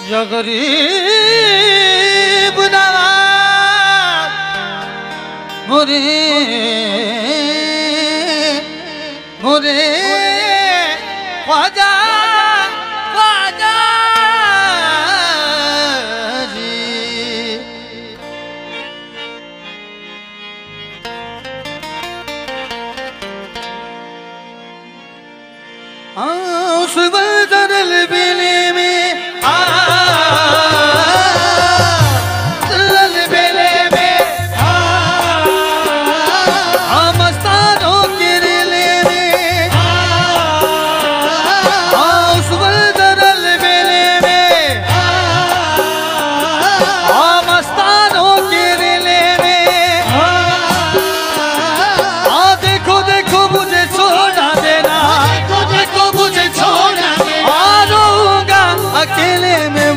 या गरीब नवाज मुरे मुरे ख्वाजा ख्वाजा जी। उस बदल बेले में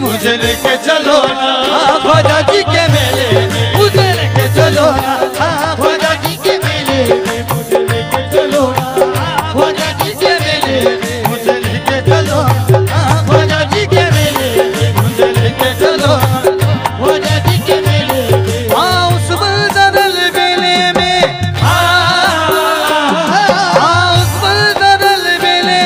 मुझे लेके चलो ना ख्वाजा जी के मेले में, मुझे लेके चलो ना ख्वाजा जी के मेले में, मुझे लेके चलो ना ख्वाजा जी के मेले में, मुझे लेके चलो ना ख्वाजा जी के मेले में, मुझे लेके चलो ना ख्वाजा जी के मेले में। उस बदल बेले में उस बदल बेले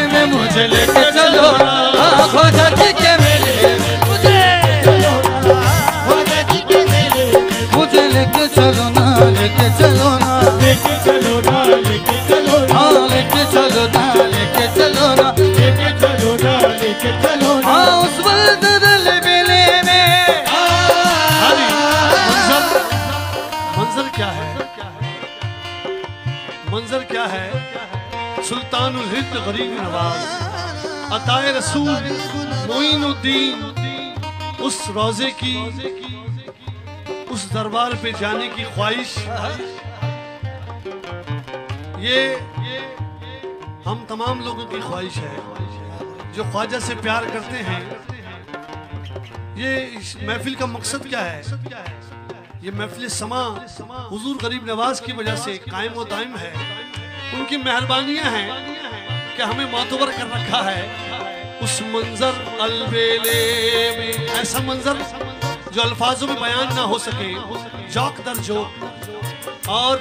में मुझे लेके चलो ना ख्वाजा जी के मेले में, मुझे चलो ना ख्वाजा जी के मेले में, मुझे लेके चलो ना लेके चलो ना लेके चलो ना लेके चलो ना लेके चलो ना लेके चलो ना लेके चलो ना लेके चलो ना उस बदल बेले में। मंजर क्या है, मंजर क्या है? सुल्तानुल हिंद गरीब नवाज अताए रसूल मोइनुद्दीन उस रोजे की उस दरबार पे जाने की ख्वाहिश, ये हम तमाम लोगों की ख्वाहिश है जो ख्वाजा से प्यार करते हैं। ये इस महफिल का मकसद क्या है? ये महफिल समा हुजूर गरीब नवाज की वजह से कायम व दायम है। उनकी मेहरबानियां हैं कि हमें मोतबर कर रखा है। उस मंजर अलबेले में, ऐसा मंजर जो अल्फाजों में बयान ना हो सके, जौक दर जौक। और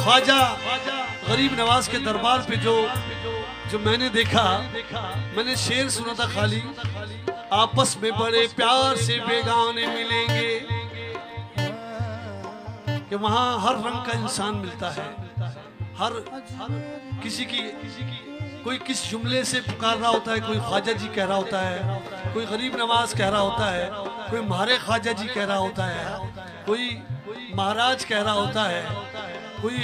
ख्वाजा गरीब नवाज के दरबार पे जो मैंने देखा, मैंने शेर सुना था खाली, आपस में बड़े प्यार से बेगाने मिलेंगे, कि वहाँ हर रंग का इंसान मिलता है। हर किसी की कोई किस जुमले से पुकार रहा होता है, कोई ख्वाजा जी कह रहा होता है, कोई गरीब नवाज कह रहा होता है, कोई म्हारे ख्वाजा जी कह रहा होता है, कोई महाराज कह रहा होता है, कोई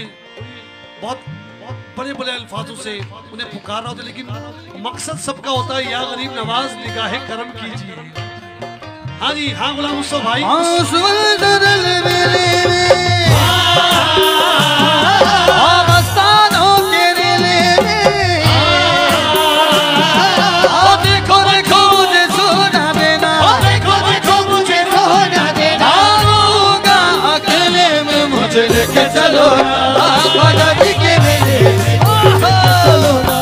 बहुत बड़े बड़े अल्फाजों से उन्हें पुकार रहा होता है, लेकिन मकसद सबका होता है या गरीब नवाज निगाहे करम कीजिए। हाँ जी, हाँ गुलाम मुस्तफा भाई। मुझे लेके चलो ख्वाजा जी के मेले में, चलो ना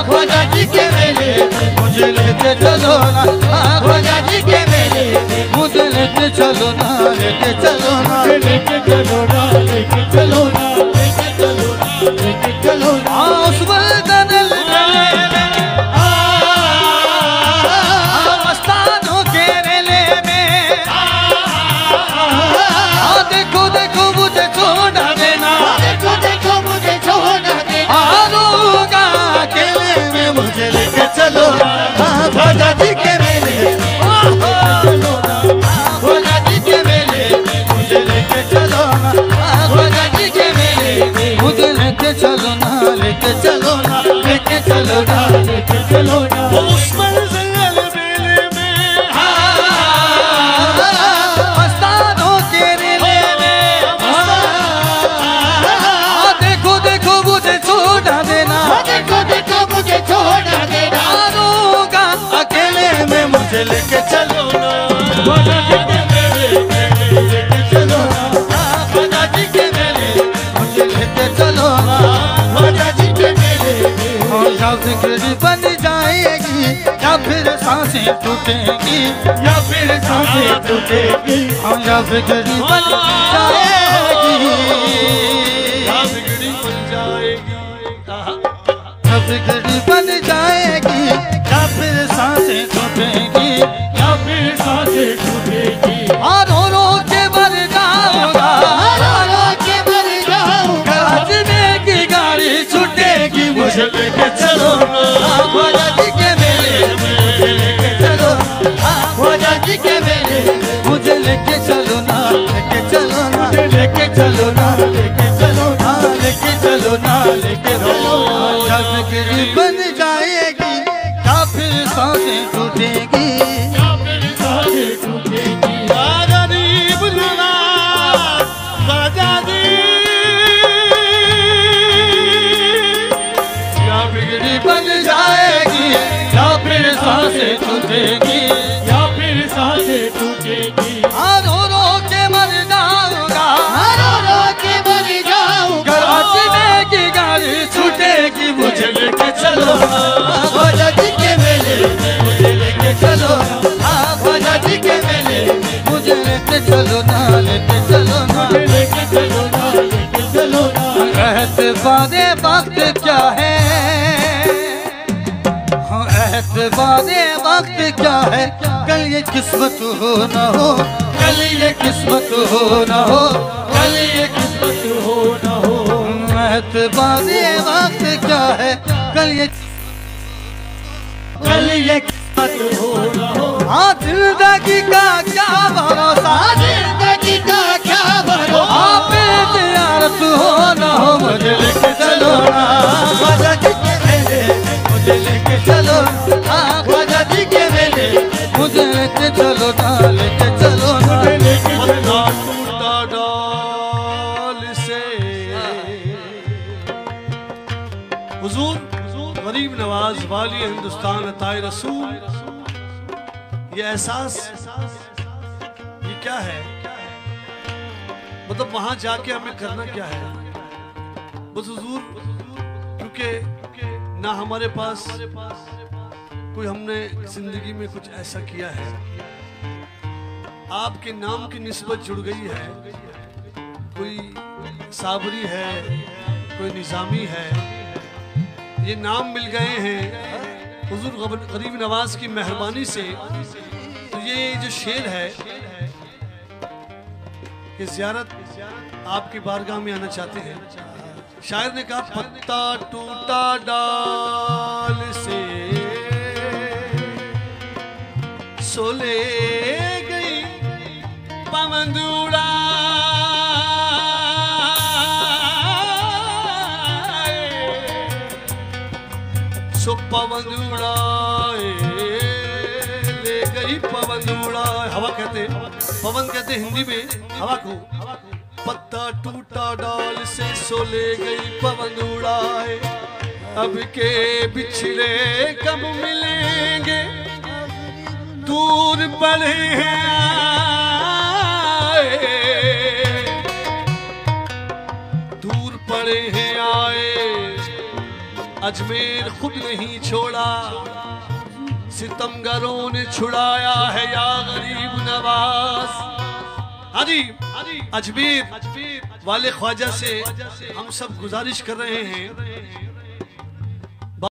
ख्वाजा जी के मेले में, मुझे लेके चलो ना ख्वाजा जी के मेले में, मुझे लेके चलो ना लेके चलो ना लेके चलो ना लेके चलो ना लेके चलो ना लेके चलो ना उस बदल बेले में मस्तानों के मेले में। देखो देखो मुझे छोड़ा देना, देखो देखो मुझे छोड़ा देना, आऊंगा अकेले में, मुझे लेके चलो ख्वाजा जी के मेले में, चलो ना ख्वाजा जी के मेले में, मुझे लेके चलो ख्वाजा जी के मेले में, मुझे लेके चलो ना लेके चलो ना लेके चलो ना लेके चलो ना उस मंजिल बेले में, मस्तानों के मेले में। देखो देखो मुझे छोड़ा देना, देखो देखो मुझे छोड़ा देना, आऊंगा अकेले में, मुझे लेके चलो ख्वाजा जी के मेले लेके चलो ना, ख्वाजा जी के मेले मुझे लेके चलो ना, ख्वाजा जी के मेले। या बिगड़ी बन जाएगी या फिर सांसें टूटेगी, या फिर सांसें टूटेगी, या बिगड़ी बन जाएगी, या बिगड़ी बन जाएगी, या बिगड़ी बन जाएगी, या फिर सांसें टूटेगी, या फिर सांसें टूटेगी। रो रो के मर जाऊंगा, रो रो के मर जाऊंगा, अजमे की गाड़ी छूटेगी, मुझे लेके चलो ना, ख्वाजा जी के मेले मुझे लेके चलो, ख्वाजा जी के मेले मुझे लेके चलो ना, लेके चलो ना, लेके चलो ना, लेके चलो ना, लेके चलो ना, लेके चलो ना। या बिगड़ी बन जाएगी या फिर सांसें टूटेगी, या फिर सांसें टूटेगी। गरीब नवाज ख्वाजा जी, या बिगड़ी बन जाएगी या फिर सांसें टूटेगी, या फिर सांसें टूटेगी। रो रो के मर जाऊंगा, रो रो के मर जाऊंगा, अजमे की गाड़ी छूटेगी, मुझे लेके चलो ख्वाजा जी के मेले मुझे लेके चलो, ख्वाजा जी के मेले मुझे लेके चलो ना, लेके चलो ना, लेके चलो ना, लेके चलो ना। एतबारे वक्त क्या है, हाँ एतबारे वक्त क्या है, कल ये किस्मत हो ना हो, कल ये किस्मत हो ना हो, कल ये किस्मत हो ना हो। एतबारे वक्त क्या है, कल ये किस्मत हो ना हो। हाँ जिंदगी का क्या भरोसा, जिंदगी का क्या भरोसा, आप ज़ियारत हो ना हो, मुझे लेके चलो ना, ख्वाजा जी के मेले मुझे लेके चलो, ख्वाजा जी के मेले मुझे लेके चलो ना, लेके चलो ना, लेके चलो। टूटा डाल से हुजूर गरीब नवाज वाली हिंदुस्तान अताए रसूल, ये एहसास ये क्या है, मतलब वहां जाके हमें करना क्या है। बस हुजूर क्योंकि ना हमारे पास कोई हमने जिंदगी में कुछ ऐसा किया है, आपके नाम की निस्बत जुड़ गई है, कोई साबरी है, कोई निज़ामी है, ये नाम मिल गए हैं हुजूर गरीब नवाज की मेहरबानी से। तो ये जो शेर है कि ज़ियारत आपकी बारगाह में आना चाहते हैं। शायर ने कहा पत्ता टूटा डाल से सोले गई पवन उड़ा, सो पवन उड़ाए ले गई पवन उड़ाए। हवा कहते, पवन कहते हिंदी में हवा को। पत्ता टूटा डाल से सो ले गई पवन उड़ाए, अब के बिछड़े कब मिलेंगे, दूर पड़े हैं आए, दूर पड़े हैं आए, अजमेर खुद नहीं छोड़ा, सितमगरों ने छुड़ाया है या गरीब नवाज। हाजी अजमेर वाले ख्वाजा से हम सब गुजारिश कर रहे हैं